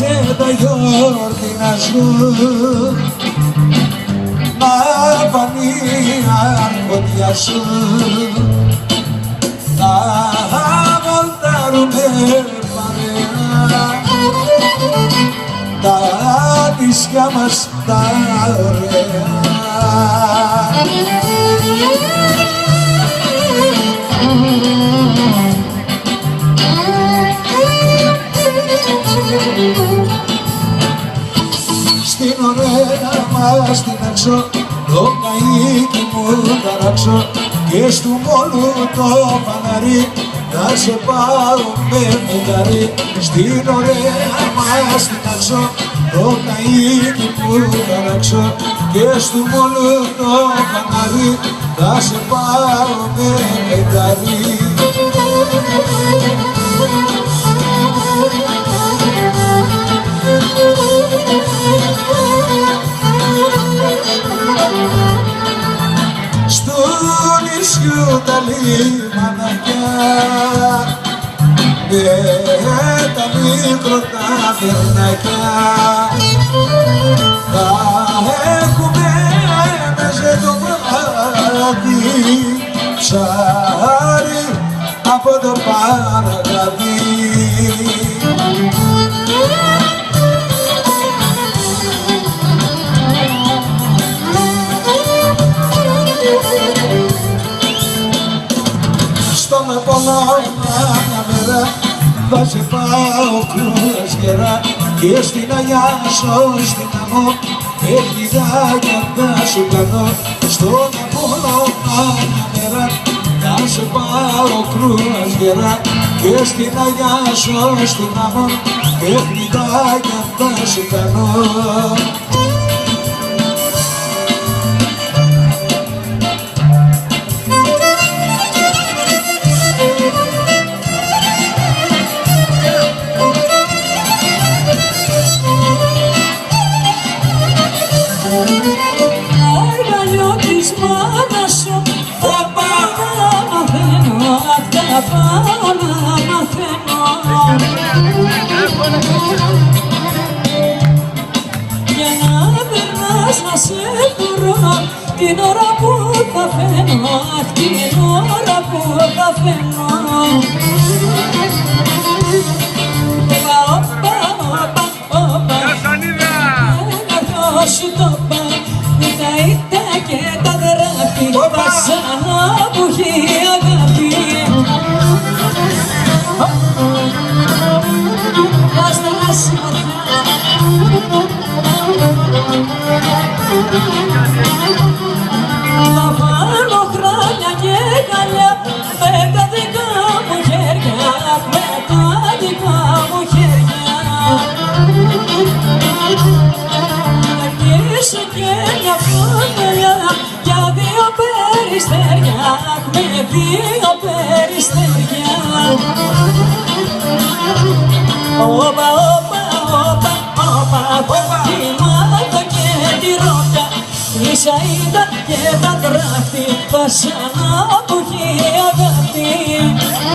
σε τα γιορτινά σου να φανεί αρχοντιά σου να βολτάρουμε παρέα τα νησιά μας τα ωραία. Στην ωραία μας την έξω το καΐκι μου ταράξω και στου μόλου το φαναρί να σε πάω με φεγγαρί. Στην ωραία μας την έξω το καΐκι μου ταράξω και στου μόλου το φαναρί να σε πάω με φεγγαρί. Στο νησιού τα λιμανάκια με τα μικροτά βερνάκια θα έχουμε μέσα το βράδυ ψάρι από το παραγάδι. Στον Απόλλωνα μια μέρα θα σε πάω κουρασγερά και στην Αγιά σου στην άμμο παιχνιδάκια θα σου κάνω. Στον Απόλλωνα μια μέρα θα σε πάω κουρασγερά και στην Αγιά σου στην άμμο παιχνιδάκια θα σου κάνω. Αργαλιό της μάνας σου θα πάω να μαθαίνω, θα πάω να μαθαίνω για να περνάς να σε βρω την ώρα που θα φαίνω, την ώρα που θα φαίνω. Σου το πάω, τα ήττα και τα γράφει, τα σαν που έχει αγάπη. Άστα θα βάλω χρόνια και καλιά με τα δικά μου χέρια, με τα δικά μου χέρια. Και μια φωτιά για δύο περιστέρια, με δύο περιστέρια. Όπα, όπα, όπα, όπα, τη μάτω και τη ρότα, η σαΐδα και τα τράχτη, τα σαν που έχει αγάπη.